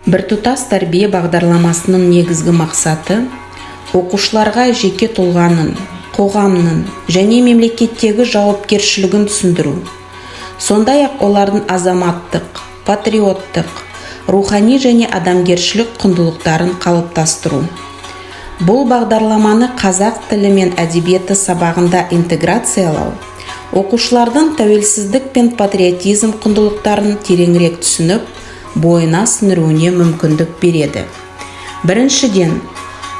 Біртұтас тәрбие бағдарламасының негізгі мақсаты оқушыларға жеке тұлғаның, қоғамның және мемлекеттегі жауапкершілігін түсіндіру. Сондай-ақ олардың азаматтық, патриоттық, рухани және адамгершілік құндылықтарын қалыптастыру. Бұл бағдарламаны қазақ тілі мен әдебиеті сабағында интеграциялау, оқушылардың тәуелсіздік пен патриотизм құндылықтарын тереңірек түсініп, бойына сіңіруіне мүмкіндік береді. Біріншіден,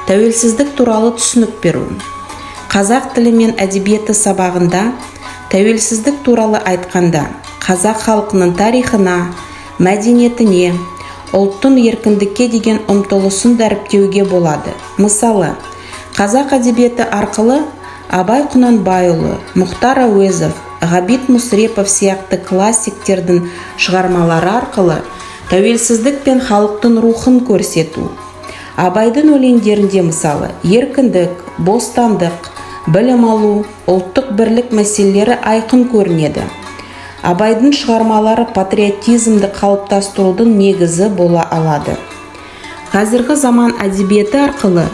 тәуелсіздік туралы түсінік беру. Қазақ тілі мен әдебиеті сабағында тәуелсіздік туралы айтқанда, қазақ халқының тарихына, мәдениетіне, ұлттың еркіндікке деген ұмтылысын дәріптеуге болады. Мысалы, қазақ әдебиеті арқылы Абай Құнанбайұлы, Мұхтар Әуезов, Ғабит Мүсірепов сияқты классиктердің шығармалары арқылы тәуелсіздік пен халықтың рухын көрсету. Абайдың өлеңдерінде мысалы, еркіндік, бостандық, білім алу, ұлттық бірлік мәселелері айқын көрінеді. Абайдың шығармалары патриотизмді қалыптастырудың негізі бола алады. Қазіргі заман әдебиеті арқылы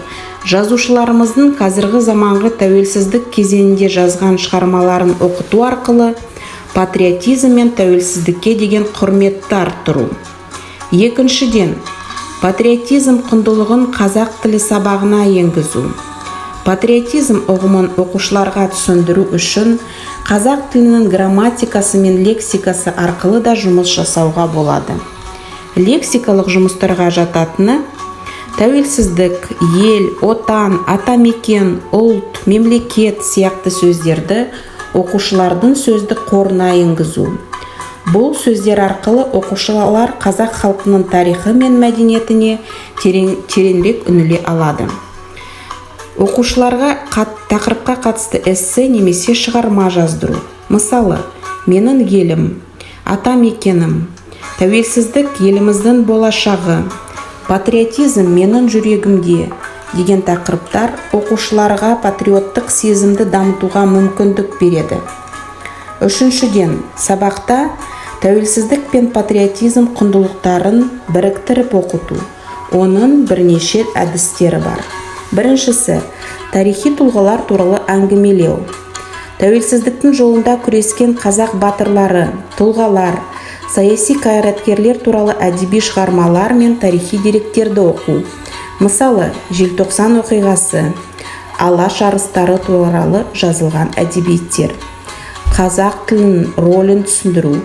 жазушыларымыздың қазіргі заманғы тәуелсіздік кезеңінде жазған шығармаларын оқыту арқылы патриотизм мен тәуелсіздікке деген құрметті арттыру. Екіншіден, патриотизм құндылығын қазақ тілі сабағына енгізу. Патриотизм ұғымын оқушыларға түсіндіру үшін қазақ тілінің грамматикасы мен лексикасы арқылы да жұмыс жасауға болады. Лексикалық жұмыстарға жататыны тәуелсіздік, ел, отан, атамекен, ұлт, мемлекет сияқты сөздерді оқушылардың сөздік қорына енгізу. Бұл сөздер арқылы оқушылар қазақ халқының тарихы мен мәдениетіне тереңірек үңіле алады. Оқушыларға тақырыпқа қатысты эссе немесе шығарма жаздыру. Мысалы, менің елім, атамекенім, тәуелсіздік еліміздің болашағы, патриотизм менің жүрегімде деген тақырыптар оқушыларға патриоттық сезімді дамытуға мүмкіндік береді. Үшіншіден, сабақта тәуелсіздік пен патриотизм құндылықтарын біріктіріп оқыту. Оның бірнеше әдістері бар. Біріншісі, тарихи тұлғалар туралы әңгімелеу. Тәуелсіздіктің жолында күрескен қазақ батырлары, тұлғалар, саяси қайраткерлер туралы әдеби шығармалар мен тарихи деректерді оқу. Мысалы, желтоқсан оқиғасы, алаш арыстары туралы жазылған әдебиеттер. Қазақ тілінің рөлін түсіндіру.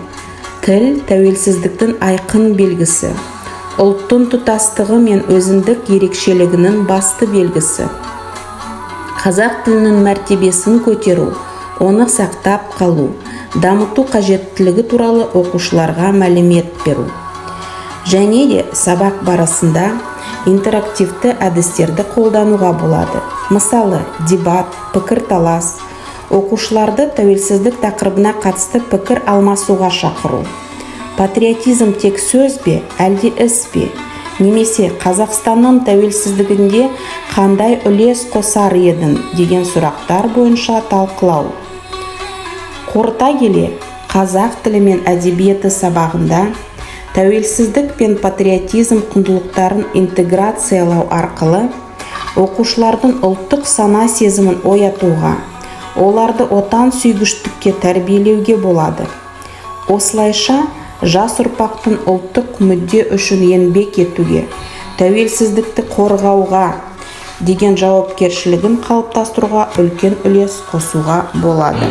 Тіл тәуелсіздіктің айқын белгісі. Ұлттың тұтастығы мен өзіндік ерекшелігінің басты белгісі. Қазақ тілінің мәртебесін көтеру, оны сақтап қалу, дамыту қажеттілігі туралы оқушыларға мәлімет беру. Және де сабақ барысында интерактивті әдістерді қолдануға болады. Мысалы, дебат, пікірталас, оқушыларды тәуелсіздік тақырыбына қатысты пікір алмасуға шақыру. Патриотизм тек сөз бе, әлде іс бе? Немесе Қазақстанның тәуелсіздігінде қандай үлес қосар едің деген сұрақтар бойынша талқылау. Қорыта келе, қазақ тілі мен әдебиеті сабағында тәуелсіздік пен патриотизм құндылықтарын интеграциялау арқылы оқушылардың ұлттық сана сезімін оятуға, оларды отан сүйгіштікке тәрбиелеуге болады. Осылайша, жас ұрпақтың ұлттық мүдде үшін еңбек етуге, тәуелсіздікті қорғауға деген жауапкершілігін қалыптастыруға үлкен үлес қосуға болады.